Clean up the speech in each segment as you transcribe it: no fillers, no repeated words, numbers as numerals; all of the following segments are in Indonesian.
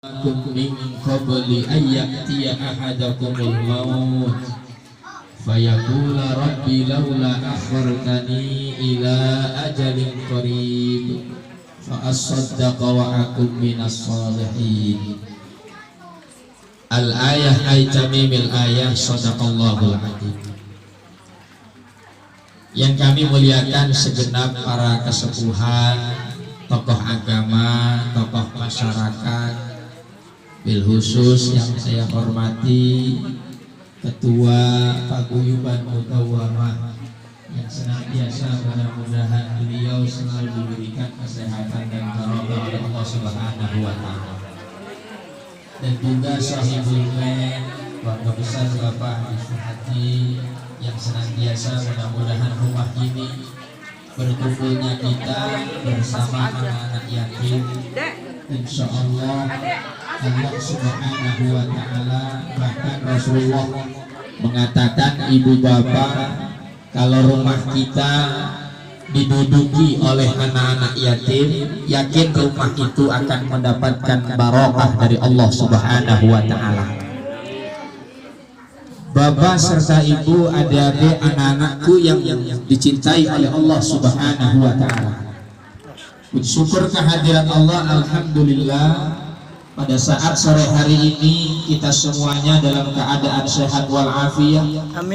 min qabli an ya'tiya ahadakumul maut fayaqula rabbi laula akhartani ila ajalin qarib fa asaddaqa wa akum minas shalihin. Al-ayah ay tamimil ayah, sadaqallahul adzim. Yang kami muliakan segenap para kesepuhan, tokoh agama, tokoh masyarakat, bil khusus yang saya hormati Ketua Paguyuban Mudawwamah yang senantiasa mudah-mudahan beliau selalu diberikan kesehatan dan barokah oleh Allah Subhanahu wa taala. Dan juga sahibul men Keluarga besar Bapak Hati yang senantiasa mudah-mudahan rumah ini berkumpulnya kita bersama anak-anak yatim, insya Allah Allah Subhanahu wa ta'ala, bahkan Rasulullah mengatakan, ibu bapak, kalau rumah kita diduduki oleh anak-anak yatim, yakin rumah itu akan mendapatkan barokah dari Allah Subhanahu wa ta'ala. Bapak serta ibu, adik-adik, anak-anakku yang dicintai oleh Allah Subhanahu wa ta'ala, bersyukur kehadiran Allah. Alhamdulillah, pada saat sore hari ini kita semuanya dalam keadaan sehat walafiat,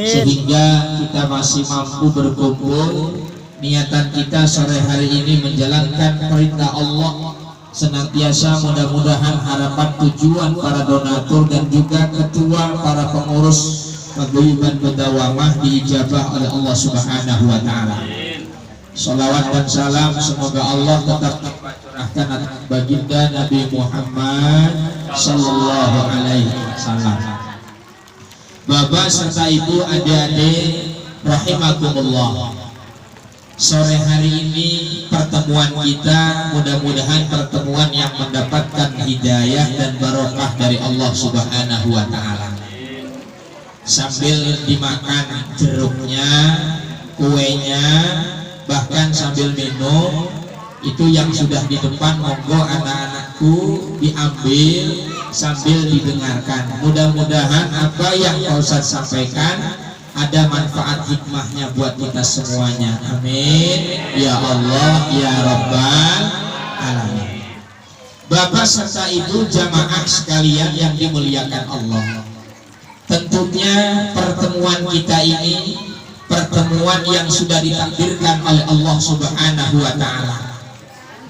sehingga kita masih mampu berkumpul. Niatan kita sore hari ini menjalankan perintah Allah, senantiasa mudah-mudahan harapan tujuan para donatur dan juga ketua para pengurus Paguyuban Mudawwamah diijabah oleh Allah Subhanahu wa ta'ala. Salawat dan salam semoga Allah tetap curahkan atas baginda Nabi Muhammad sallallahu alaihi wasallam. Bapak serta ibu, adik-adik rahimakumullah, sore hari ini pertemuan kita mudah-mudahan pertemuan yang mendapatkan hidayah dan barokah dari Allah Subhanahu wa ta'ala. Sambil dimakan jeruknya, kuenya, bahkan sambil minum, itu yang sudah di depan monggo anak-anakku diambil sambil didengarkan. Mudah-mudahan apa yang Pak Ustadz sampaikan ada manfaat hikmahnya buat kita semuanya. Amin ya Allah ya Rabbal alamin. Bapak serta ibu jamaah sekalian yang dimuliakan Allah, tentunya pertemuan kita ini pertemuan yang sudah ditakdirkan oleh Allah Subhanahu wa ta'ala.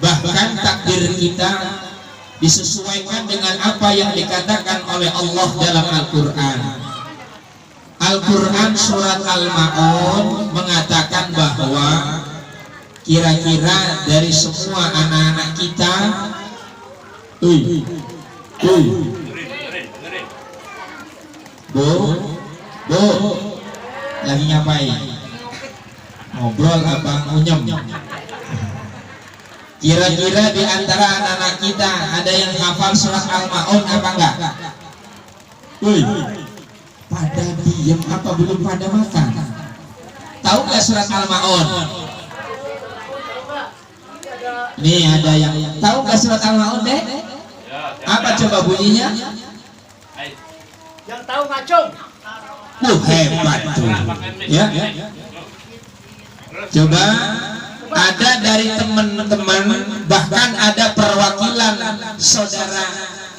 Bahkan takdir kita disesuaikan dengan apa yang dikatakan oleh Allah dalam Al-Quran. Al-Quran surat Al-Ma'un mengatakan bahwa kira-kira dari semua anak-anak kita, Bu, lagi ngapain? Ngobrol abang unyem. Kira-kira di antara anak-anak kita ada yang hafal surat Al-Ma'un apa enggak? Pada diam apa belum pada makan? Tahu nggak surat Al-Ma'un? Nih ada yang tahu nggak surat Al-Ma'un deh? Apa coba bunyinya? Yang tahu ngacung. Hebat tuh. Ya. Coba ada dari teman-teman, bahkan ada perwakilan saudara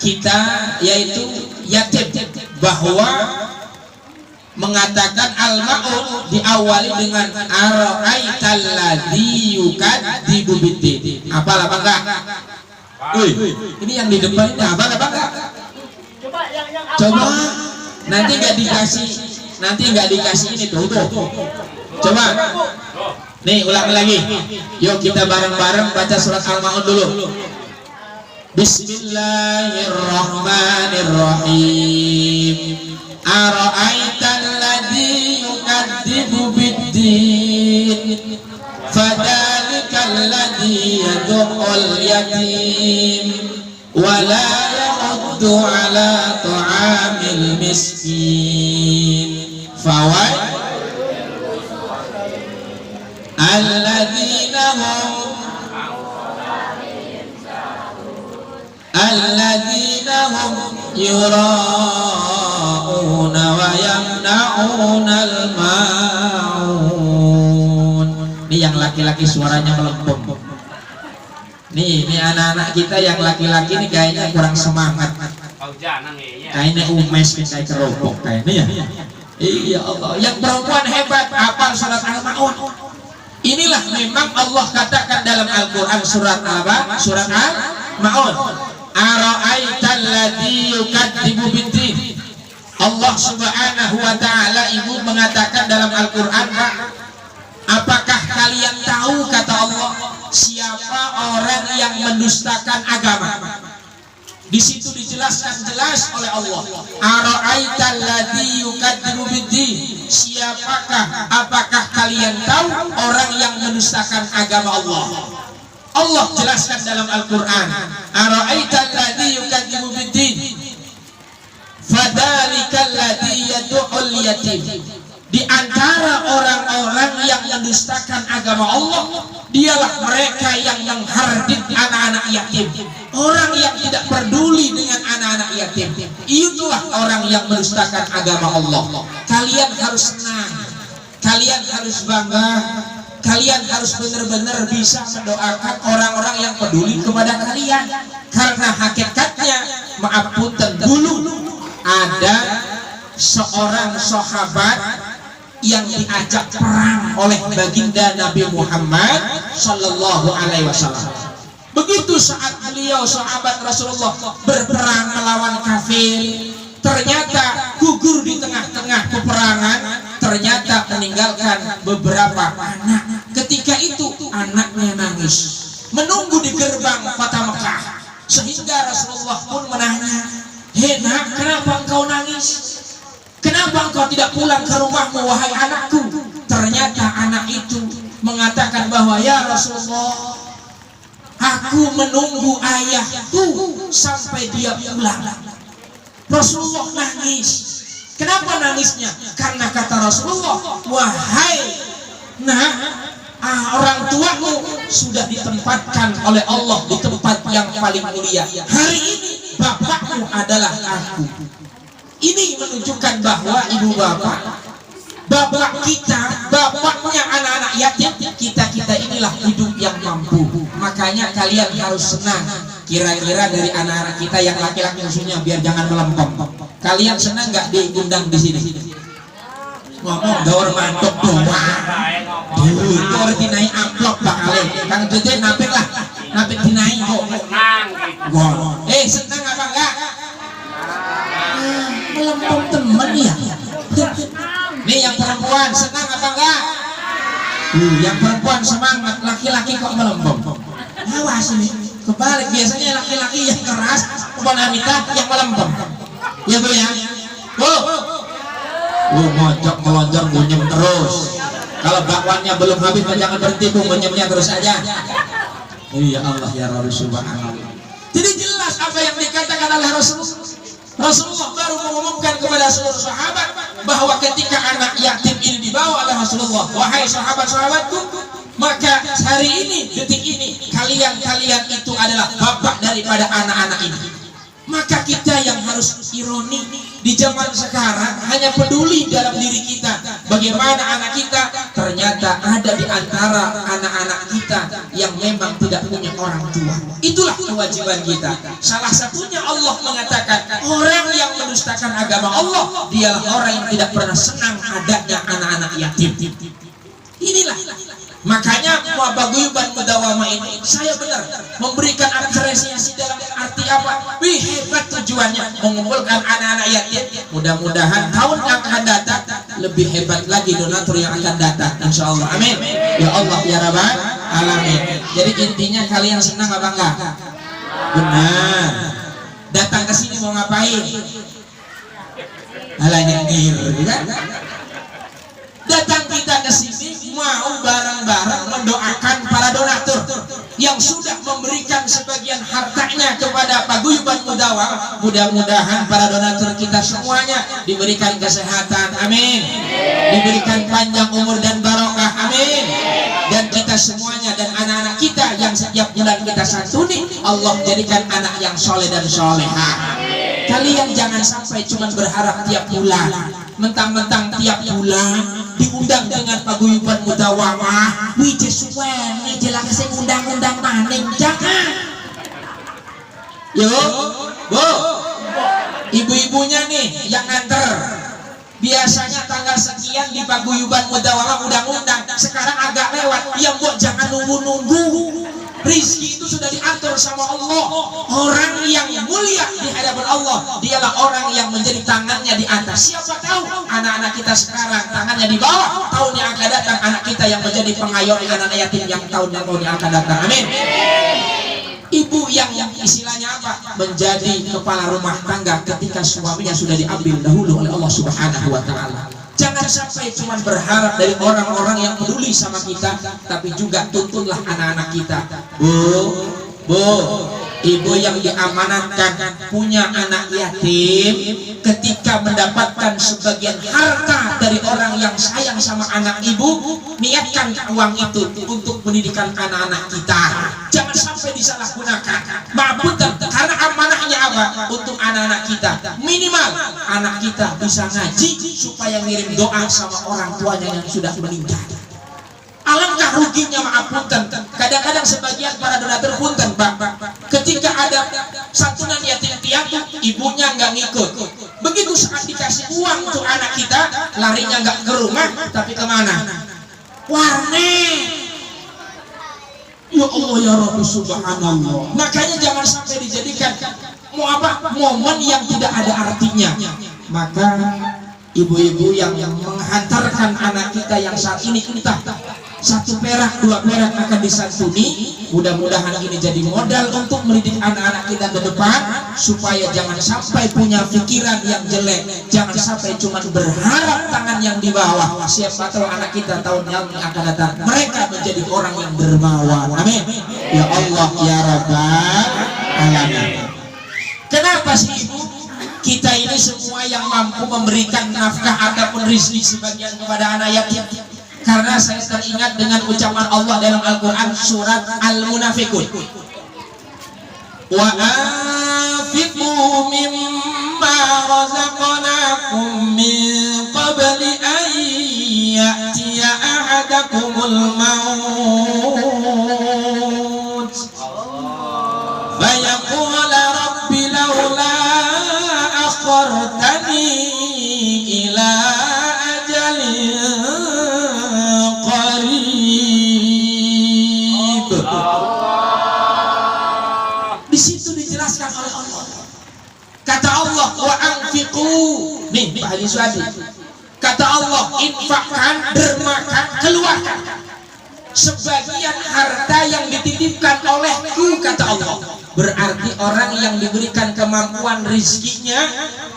kita yaitu yatim, bahwa mengatakan Al-Ma'un diawali dengan ara'aital ladzi yukadzibu biddin. Hafal apa enggak? Ini yang di depan ini hafal apa enggak? Coba nanti nggak dikasih ini tuh. Coba nih ulangi lagi. Yuk kita bareng-bareng baca surat Al-Ma'un dulu. Bismillahirrahmanirrahim. Ara'aital ladzi yukadzibu biddin fadzalikal ladzi yad'ul yatim wa la yahuddu ala ta'amil miskin alladzina hum yura'una wa yamna'unal ma'un. Ini yang laki-laki suaranya melempem. Nih anak-anak kita yang laki-laki ini kayaknya kurang semangat. Kayaknya umes kayak keropok kayaknya ya. Iya Allah. Yang perempuan hebat hafal surat Al-Maun. Inilah memang Allah katakan dalam Al-Quran surat apa? Surat Al-Maun. Ara'aital ladzi yukadzibu biddin. Allah Subhanahu wa taala ibu mengatakan dalam Al-Quran, apakah kalian tahu kata Allah siapa orang yang mendustakan agama? Di situ dijelaskan jelas oleh Allah. Ara'aital ladzi yukadzibu biddin. Siapakah, apakah kalian tahu orang yang mendustakan agama Allah? Allah jelaskan dalam Al-Quran. Ara'aital ladzi yukadzibu biddin. Fadzalikal ladzi yad'ul yatim. Di antara orang-orang yang mendustakan agama Allah, dialah mereka yang menghardik anak-anak yatim, orang yang tidak peduli dengan anak-anak yatim. Itulah orang yang mendustakan agama Allah. Kalian harus senang, kalian harus bangga, kalian harus benar-benar bisa mendoakan orang-orang yang peduli kepada kalian. Karena hakikatnya, maaf punten, dulu ada seorang sahabat yang diajak perang oleh baginda Nabi Muhammad Sallallahu Alaihi Wasallam. Begitu saat beliau sahabat Rasulullah berperang melawan kafir, ternyata gugur di tengah-tengah peperangan, ternyata meninggalkan beberapa anak. Ketika itu anaknya nangis, menunggu di gerbang kota Mekah, sehingga Rasulullah pun menanya, "Hei nak, kenapa engkau nangis? Kenapa engkau tidak pulang ke rumahmu wahai anakku?" Ternyata anak itu mengatakan bahwa, "Ya Rasulullah, aku menunggu ayahku sampai dia pulang." Rasulullah nangis. Kenapa nangisnya? Karena kata Rasulullah, "Wahai nak, orang tuamu sudah ditempatkan oleh Allah di tempat yang paling mulia. Hari ini bapakmu adalah aku." Ini menunjukkan bahwa ibu bapak kita, bapaknya anak-anak yatim, kita inilah hidup yang mampu. Makanya kalian harus senang. Kira-kira dari anak-anak kita yang laki-laki khususnya, biar jangan melempem. Kalian senang nggak diundang di sini? Ngomong gawer mantok doang. Itu harus dinaik amplop bakal. Kang Jete napik lah, napik dinaik kok. Senang apa enggak? Melempem temen ya. Nih yang perempuan senang apa enggak? Yang perempuan semangat, laki-laki kok melempem. Awas nih, kebalik, biasanya laki-laki yang keras, wanita yang melempem. Ya Bu ya. Ngocok ngelonjor ngunyem terus. Kalau bakwannya belum habis jangan berhenti Bu, ngunyemnya terus aja. Ya Allah ya Rabbi subhanallah. Jadi jelas apa yang dikatakan oleh Rasulullah baru mengumumkan kepada seluruh sahabat bahwa ketika anak yatim ini dibawa oleh Rasulullah, "Wahai sahabat-sahabatku, maka hari ini, detik ini, kalian itu adalah bapak daripada anak-anak ini." Maka kita yang harus ironi di zaman sekarang hanya peduli dalam diri kita, bagaimana anak kita, ternyata ada di antara anak-anak kita yang memang tidak punya orang tua. Itulah kewajiban kita. Salah satunya Allah mengatakan, orang yang mendustakan agama Allah, dialah orang yang tidak pernah senang adanya anak-anak yatim. Inilah makanya Paguyuban Mudawama ini saya benar memberikan apresiasi dalam arti apa? Wih, hebat tujuannya mengumpulkan anak-anak yatim. Mudah-mudahan tahun yang akan datang lebih hebat lagi donatur yang akan datang, insya Allah. Amin ya Allah ya Rabbal Alamin. Jadi intinya kalian senang apa enggak? Benar. Datang ke sini mau ngapain? Alah nyengir, kan? Datang kita ke sini mau bareng-bareng mendoakan para donatur yang sudah memberikan sebagian hartanya kepada Paguyuban Mudawama. Mudah-mudahan para donatur kita semuanya diberikan kesehatan, amin. Diberikan panjang umur dan barokah, amin. Dan kita semuanya dan anak-anak kita yang setiap bulan kita santuni, Allah jadikan anak yang soleh dan solehah. kalian jangan sampai cuma berharap tiap bulan, mentang-mentang tiap bulan diundang dengan paguyuban mudawamah, wih jesuan, nih jelas sing undang-undang maning, jangan. Yo, bu, ibu-ibunya nih yang nganter. Biasanya tanggal sekian di paguyuban mudawamah undang-undang, sekarang agak lewat. Ya buat jangan nunggu-nunggu. Rizki itu sudah diatur sama Allah. Orang yang mulia di hadapan Allah dialah orang yang menjadi tangannya di atas. Siapa tahu anak-anak kita sekarang tangannya di bawah, tahun yang akan datang anak kita yang menjadi pengayomi anak yatim yang tahun yang akan datang. Amin. Ibu yang istilahnya apa? Menjadi kepala rumah tangga ketika suaminya sudah diambil dahulu oleh Allah Subhanahu wa taala. Jangan sampai cuma berharap dari orang-orang yang peduli sama kita, tapi juga tuntunlah anak-anak kita. Bu, ibu yang diamanatkan punya anak yatim, ketika mendapatkan sebagian harta dari orang yang sayang sama anak ibu, niatkan uang itu untuk pendidikan anak-anak kita. Jangan sampai disalahgunakan. Maafkan, karena amanahnya apa? Untuk anak-anak kita. Minimal anak kita bisa ngaji supaya ngirim doa sama orang tuanya yang sudah meninggal. Alangkah ruginya, maafkan. Kadang-kadang sebagian para donatur punten, Pak, ketika ada santunan yatim piatu, ibunya nggak ngikut. Begitu saat dikasih uang untuk anak kita, larinya nggak ke rumah, tapi kemana? Warnet. Ya Allah ya Rabbi subhanallah. Makanya jangan sampai dijadikan momen yang tidak ada artinya. Maka ibu-ibu yang menghantarkan anak kita yang saat ini entah 1 perak 2 perak akan disantuni, mudah-mudahan ini jadi modal untuk mendidik anak-anak kita ke depan, supaya jangan sampai punya pikiran yang jelek, jangan sampai cuma berharap tangan yang di bawah. Siapa tahu anak kita tahun yang akan datang mereka menjadi orang yang dermawan. Amin ya Allah ya Rabbal alamin. Kenapa sih ibu? Kita ini semua yang mampu memberikan nafkah ataupun rizki sebagian kepada anak yatim. Karena saya teringat dengan ucapan Allah dalam Al-Quran surat Al-Munafiqun. Wa anfiqu mimma razaqnakum min qabli an ya'tiya ahadakumul maut fayaqula rabbi laula akhartani ila ajalin qarib. Di situ dijelaskan oleh Allah. Kata Allah, wa anfiqu. Nih, Pak Haji Suadi. Kata Allah, infakkan, dermakan, keluarkan sebagian harta yang dititipkan olehku, kata Allah. Berarti orang yang diberikan kemampuan rizkinya,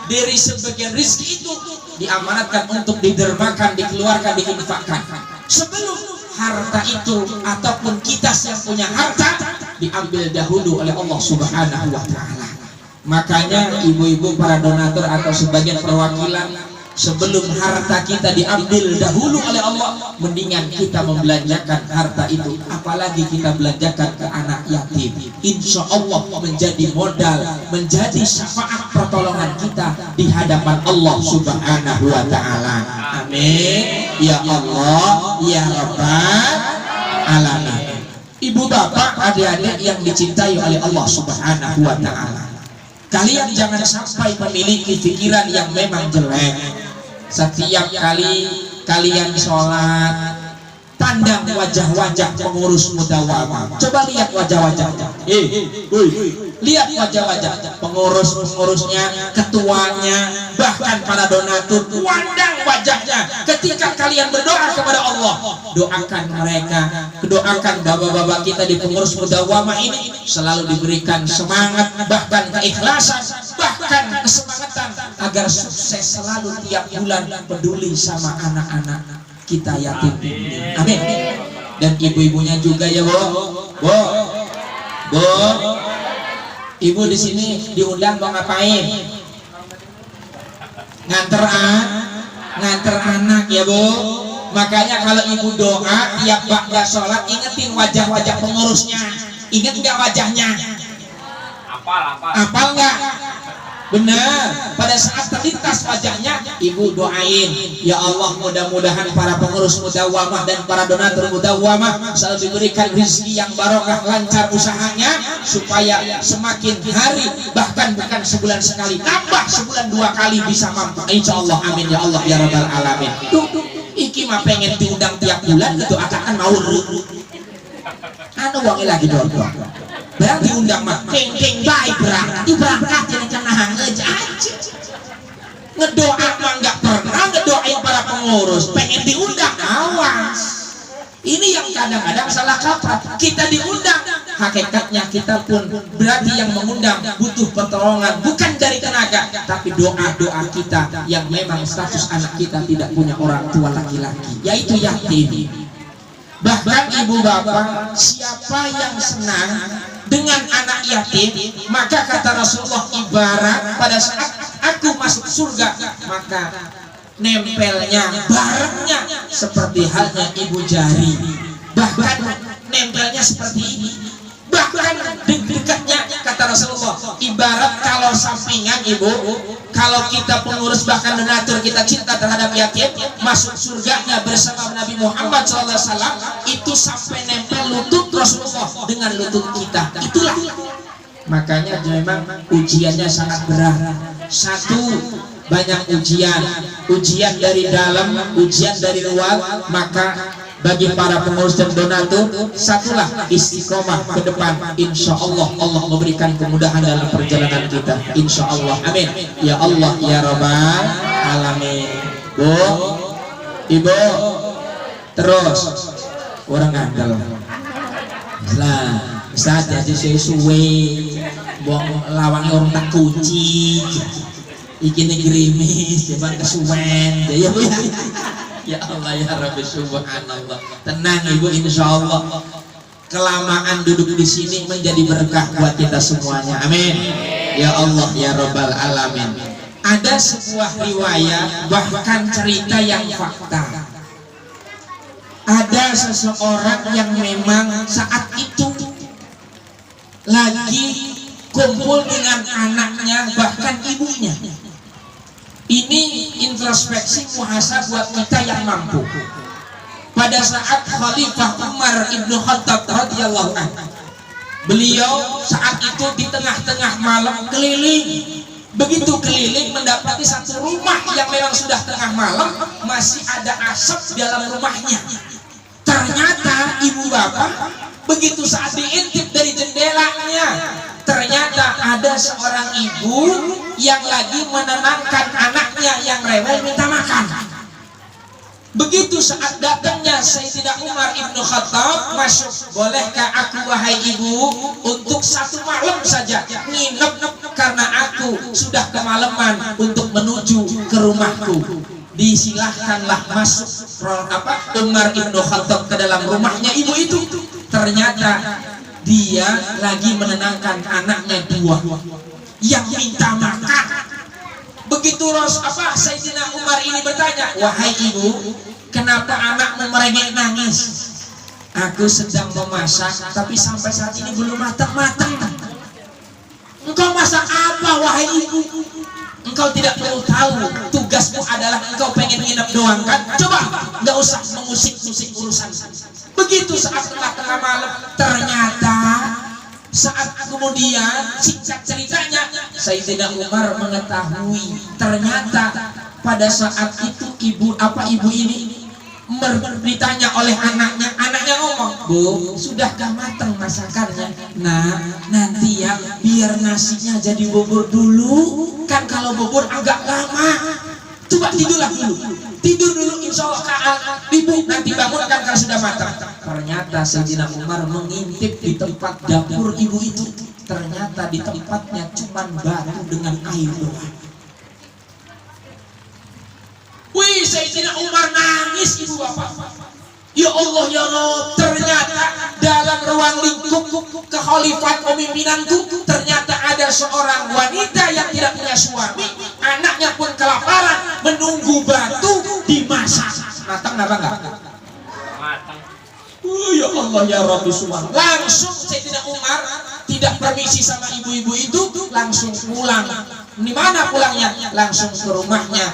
dari sebagian rizki itu diamanatkan untuk didermakan, dikeluarkan, diinfakkan. Sebelum harta itu ataupun kita yang punya harta diambil dahulu oleh Allah Subhanahu wa taala. Makanya ibu-ibu para donatur atau sebagian perwakilan, sebelum harta kita diambil dahulu oleh Allah, mendingan kita membelanjakan harta itu. Apalagi kita belanjakan ke anak yatim, insya Allah menjadi modal, menjadi syafaat pertolongan kita di hadapan Allah Subhanahu wa ta'ala. Amin ya Allah ya Rabbal alamin. Ibu bapak adik-adik yang dicintai oleh Allah Subhanahu wa ta'ala, kalian jangan sampai memiliki pikiran yang memang jelek. Setiap kali kalian sholat, pandang wajah-wajah pengurus mudawamah. Coba lihat wajah-wajahnya. Lihat wajah-wajah pengurus-pengurusnya, ketuanya, bahkan para donatur. Pandang wajahnya. Ketika kalian berdoa kepada Allah, doakan mereka, doakan bapak-bapak kita di pengurus mudawamah ini selalu diberikan semangat, bahkan keikhlasan, bahkan kesemangatan agar sukses selalu tiap bulan peduli sama anak-anak kita yatim. Amin. Dan ibu-ibunya juga ya, Bu. Ibu di sini diundang mau ngapain? Nganter anak ya, Bu. Makanya kalau ibu doa tiap ba'da sholat, ingetin wajah-wajah pengurusnya. Ingat nggak wajahnya? Apal nggak? Benar, pada saat terlintas wajahnya, ibu doain, ya Allah mudah-mudahan para pengurus mudawamah dan para donatur mudawamah selalu diberikan rezeki yang barokah, lancar usahanya, supaya semakin hari, bahkan bukan sebulan sekali, nambah sebulan 2 kali bisa mampu. Insya Allah, amin ya Allah ya rabbal alamin. Tuh, iki mah pengen diundang tiap bulan gitu, akan mau anu wangi lagi dong. Berang diundang mah keng-keng baik berangkat jadi kenang aja ngedoa mah nggak pernah ngedoain para pengurus, pengen diundang awas. Ini yang kadang-kadang salah kaprah, kita diundang, hakikatnya kita pun berarti yang mengundang butuh pertolongan, bukan dari tenaga tapi doa-doa kita yang memang status anak kita tidak punya orang tua laki-laki, yaitu yatim. Bahkan ibu bapak, siapa yang senang dengan anak yatim, maka kata Rasulullah, ibarat pada saat aku masuk surga, maka nempelnya barengnya seperti halnya ibu jari, bahkan nempelnya seperti ini, bahkan dekatnya kata Rasulullah, ibarat kalau sampingan ibu, kalau kita pengurus bahkan donatur kita cinta terhadap yatim, masuk surganya bersama Nabi Muhammad SAW itu sampai nempel lutut Rasulullah dengan lutut kita. Itulah makanya memang ujiannya sangat berat. Satu, banyak ujian dari dalam, ujian dari luar. Maka bagi para pengurus dan donatur, satulah istiqomah ke depan. Insya Allah Allah memberikan kemudahan dalam perjalanan kita. Insya Allah, amin ya Allah ya rabbal alamin. Bu, ibu, terus orang ngandel lah saat jadi suwe buang lawang orang tak kunci iki gerimis jaman kesuwen ya bu. Ya Allah ya Rabbi subhanallah. Tenang ibu, insya Allah kelamaan duduk di sini menjadi berkah buat kita semuanya, amin ya Allah ya rabbal alamin. Ada sebuah riwayat, bahkan cerita yang fakta. Ada seseorang yang memang saat itu lagi kumpul dengan anaknya, bahkan ibunya. Ini introspeksi muhasabah buat kita yang mampu. Pada saat Khalifah Umar Ibnu Khattab radhiyallahu anhu, beliau saat itu di tengah-tengah malam keliling. Begitu keliling mendapati satu rumah yang memang sudah tengah malam masih ada asap dalam rumahnya. Ternyata ibu bapak begitu saat diintip dari jendelanya, ternyata ada seorang ibu yang lagi menenangkan anaknya yang rewel minta makan. Begitu saat datangnya Sayyidina Umar Ibnu Khattab masuk, bolehkah aku wahai ibu untuk satu malam saja nginep karena aku sudah kemalaman untuk menuju ke rumahku. Disilahkanlah masuk Umar Ibnu Khattab ke dalam rumahnya ibu itu. Ternyata dia lagi menenangkan anaknya dua yang minta makan. Begitu Sayyidina Umar ini bertanya, wahai ibu, kenapa anakmu merengek nangis? Aku sedang memasak, tapi sampai saat ini belum matang-matang. Engkau masak apa wahai ibu? Engkau tidak perlu tahu, tugasmu adalah engkau pengen nginep doang kan? Coba, nggak usah mengusik-usik urusan. Begitu saat tengah-tengah malam, ternyata saat kemudian singkat ceritanya Sayyidina Umar mengetahui ternyata pada saat itu ibu ini ditanya oleh anaknya ngomong, bu, sudahkah matang masakannya? Nah, nanti ya biar nasinya jadi bubur dulu, kan kalau bubur agak lama. Coba tidur dulu insya Allah ibu nanti bangunkan kalau sudah matang. Ternyata Sayyidina Umar mengintip di tempat dapur ibu itu, ternyata di tempatnya cuma batu dengan air doang. Wih, Sayyidina Umar nangis ibu bapak. Ya Allah ya Rabb, ternyata dalam ruang lingkup kekhalifat pemimpinanku ternyata ada seorang wanita yang tidak punya suami, anaknya pun kelaparan, menunggu batu dimasak. Matang apa enggak? Matang. Ya Allah ya Rabbi subhanallah. Langsung Sayyidina Umar tidak permisi sama ibu-ibu itu, langsung pulang Di mana pulangnya? Langsung ke rumahnya.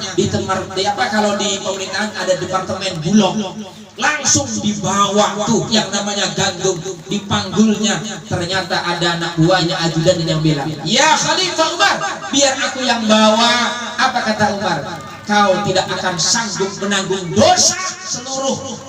Kalau di pemerintahan ada departemen bulog, langsung dibawa tuh yang namanya gandum, dipanggulnya. Ternyata ada anak buahnya, ajudan yang bilang, ya Khalifah Umar, biar aku yang bawa. Apa kata Umar? Kau tidak akan sanggup menanggung dosa seluruh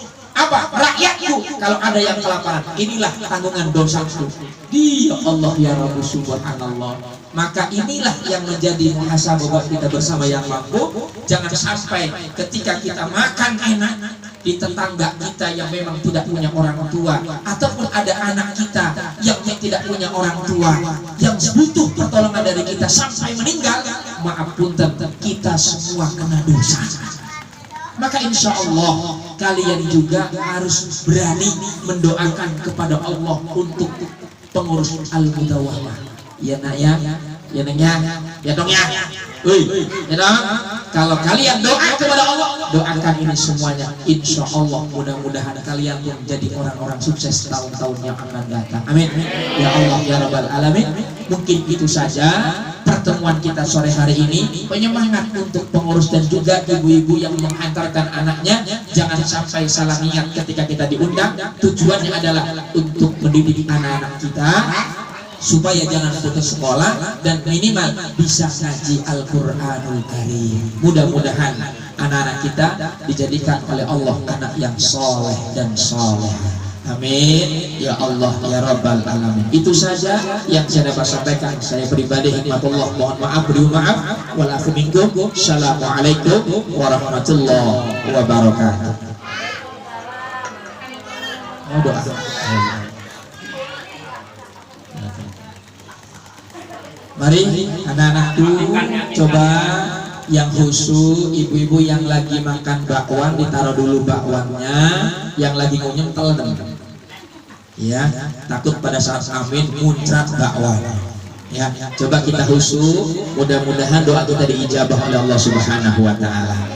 rakyatku kalau ada yang kelaparan. Inilah tanggungan dosaku. Dia Allah ya Rabbi subhanallah. Maka inilah yang menjadi muhasabah buat kita bersama yang mampu. Jangan sampai ketika kita makan enak di tetangga kita yang memang tidak punya orang tua, ataupun ada anak kita yang tidak punya orang tua yang butuh pertolongan dari kita sampai meninggal, maaf punten, kita semua kena dosa. Maka insya Allah kalian juga harus berani mendoakan kepada Allah untuk pengurus Al-Mudawwamah. Ya nak ya, ya neng ya dong ya. Ya dong. Kalau kalian doa kepada Allah, doakan ini semuanya. Insya Allah mudah-mudahan kalian pun menjadi orang-orang sukses tahun-tahun yang akan datang. Amin. Ya Allah ya Rabbal Alamin. Mungkin itu saja pertemuan kita sore hari ini. Penyemangat untuk pengurus dan juga ibu-ibu yang menghantarkan anaknya. Jangan sampai salah ingat ketika kita diundang. Tujuannya adalah untuk mendidik anak-anak kita supaya jangan putus sekolah dan minimal bisa ngaji Al-Quranul Karim. Mudah-mudahan anak-anak kita dijadikan oleh Allah anak yang soleh dan soleh. Amin ya Allah ya Rabbal Alamin. Itu saja yang saya dapat sampaikan. Saya pribadi hikmatullah mohon maaf, beri maaf. Walafu minkum. Assalamualaikum warahmatullahi wabarakatuh. Mau doa? Mari anak-anakku, coba yang khusyuk, ibu-ibu yang lagi makan bakwan ditaruh dulu bakwannya, yang lagi ngunyah telan. Ya, takut pada saat amin muncrat bakwan. Ya, coba kita khusyuk, mudah-mudahan doa kita diijabah oleh Allah Subhanahu wa taala.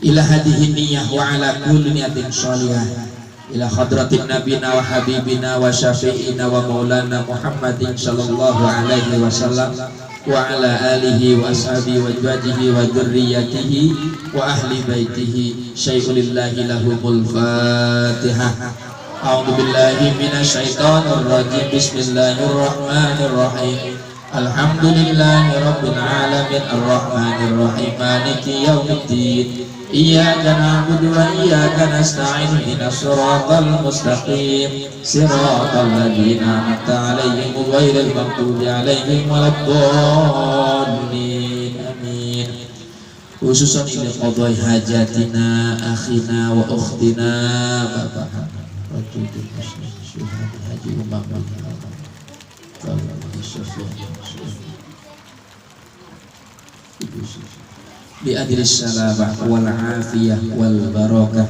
Ila hadhihi niyyah wa ala kulli niyatin shalihah. Ila hadratin nabina wa habibina wa syafi'ina wa maulana Muhammadin sallallahu alaihi wasallam wa ala alihi wa ashabihi wa jwadihi wa dzurriyyatihi wa ahli baitihi syai'ulillahi lahumul fatihah. A'udzu billahi minasyaitonir rajim. Bismillahirrahmanirrahim. Alhamdulillahi rabbil alamin arrahmanir rahim maliki yaumiddin. Iyyaka na'budu wa iyyaka nasta'in ihdinas siratal mustaqim siratal ladzina an'amta 'alaihim ghairil maghdubi 'alaihim waladdallin. Amin. Khususan ini qadai hajatina akhina wa ukhtina bapak rajulul muslim syuhada haji umam bi'adil salamah wal afiyah wal barakah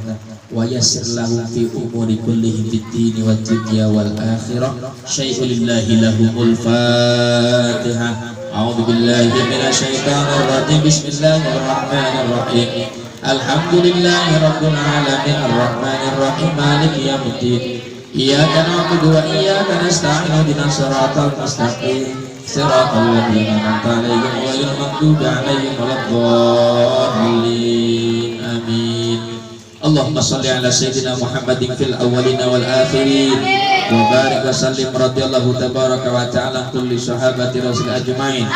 wa yassir lahum fi umuri kullihim fid dini wad dunya wal akhirah syai'ulillahi lahumul fatihah. A'udzu billahi minasyaitonir rajim. Bismillahirrahmanirrahim. Alhamdulillahi rabbil alamin arrahmanir rahim maliki yaumiddin. Iyyaka na'budu wa iyyaka nasta'in ihdinas siratal mustaqim siratal ladzina an'amta 'alaihim ghairil maghdubi 'alaihim waladdallin. Amin. Allahumma shalli ala sayyidina Muhammadin fil awwalina wal akhirin wa barik wa sallim radhiyallahu tabaraka wa ta'ala kulli sahabati rasul ajmain.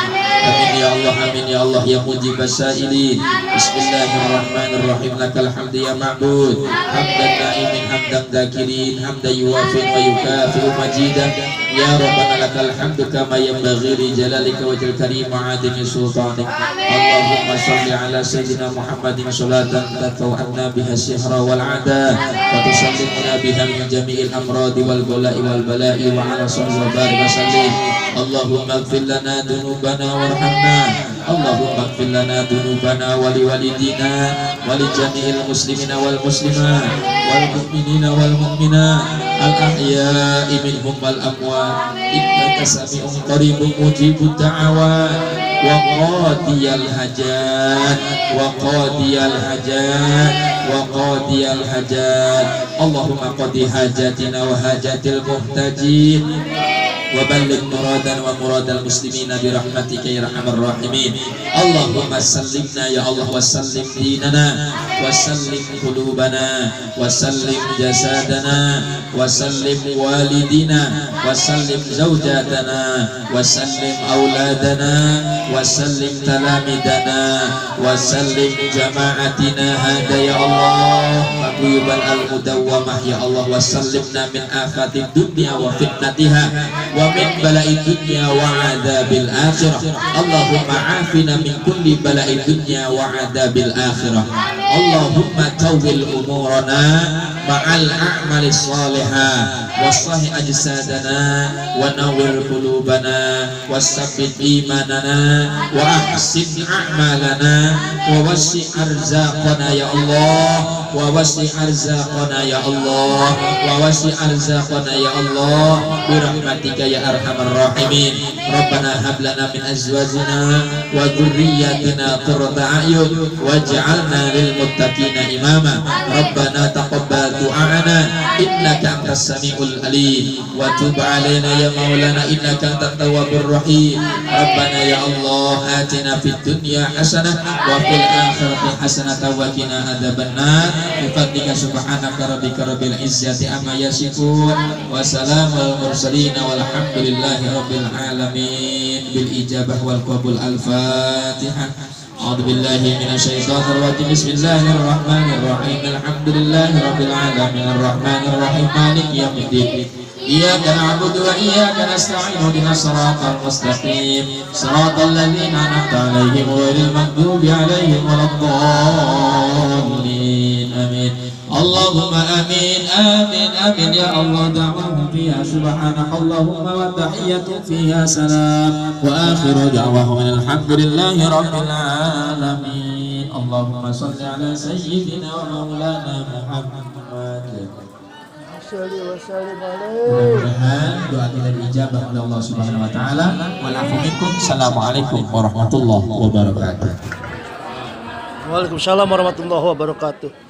Amin ya Allah, amin ya Allah ya mujibas sa'ilin. Bismillahirrahmanirrahim. Lakal hamdu ya ma'bud hamdan na'imin hamdan dzakirin hamdan yuwafin wa yukafi'u majidan. Ya Rabbana lakal hamdu kama yanbaghi li jalalika wajhil karim wa 'azimi sultanik. Allahumma shalli ala sayyidina Muhammadin sholatan tatawa'anna biha sihra wal 'ada wa tusallimuna biha min jami'il amradi wal bala'i wal bala'i wa 'ala sahbihi wa barik wa sallim. Allahumma ighfir lana dhunubana warhamna. Allahumma ighfir lana dhunubana wa liwalidina wa li jami'il muslimina wal muslimat wal mu'minina wal mu'minat al-ahya'i minhum wal amwat innaka sami'un qaribun mujibud da'awat wa qadiyal hajat wa qadiyal hajat wa qadiyal hajat. Allahumma qadi hajatina wa hajatil muhtajin وبلغ مرادنا ومراد المسلمين برحمتك يا أرحم الراحمين. اللهم سلمنا يا الله وسلم ديننا وسلم قلوبنا وسلم جسدنا وسلم والدنا وسلم زوجاتنا وسلم أولادنا وسلم تلاميذنا وسلم جماعتنا هذا يا الله مغيبا المدومة يا الله. وسلمنا من آفات الدنيا وفتنتها ومن بلاء الدنيا وعذاب الآخرة. اللهم عافنا من كل بلاء الدنيا وعذاب الآخرة. اللهم طول أمورنا مع الأعمال الصالحة واصلح أجسادنا ونور قلوبنا وثبت إيماننا وأحسن أعمالنا ووسع أرزاقنا يا الله ووسع أرزاقنا يا الله ووسع أرزاقنا يا الله برحمتك يا أرحم الراحمين. ربنا هب لنا من أزواجنا وذرياتنا قرة أعين واجعلنا للمتقين إماما. ربنا تقبل دعاءنا إنك أنت السميع العليم وتب علينا يا مولانا إنك أنت التواب الرحيم. ربنا يا الله آتنا في الدنيا حسنة وفي الآخرة حسنة وقنا عذاب النار بفضلك سبحانك ربك رب العزة عما يصفون وسلام على المرسلين والحمد لله رب العالمين بالإجابة والقبول. الفاتحة. أعوذ بالله من الشيطان الرجيم. بسم الله الرحمن الرحيم. الحمد لله رب العالمين الرحمن الرحيم مالك يوم الدين. إياك نعبد وإياك نستعين اهدنا الصراط المستقيم صراط الذين أنعمت عليهم غير المغضوب عليهم ولا الضالين. آمين. اللهم آمين آمين آمين يا الله. دعواهم فيها سبحانك اللهم وتحية فيها سلام وآخر دعواهم أن الحمد لله رب العالمين. اللهم صل على سيدنا ومولانا محمد. Mudah-mudahan doa kita diijabah oleh Allah Subhanahu wa taala. Assalamualaikum warahmatullahi wabarakatuh. Waalaikumsalam warahmatullahi wabarakatuh.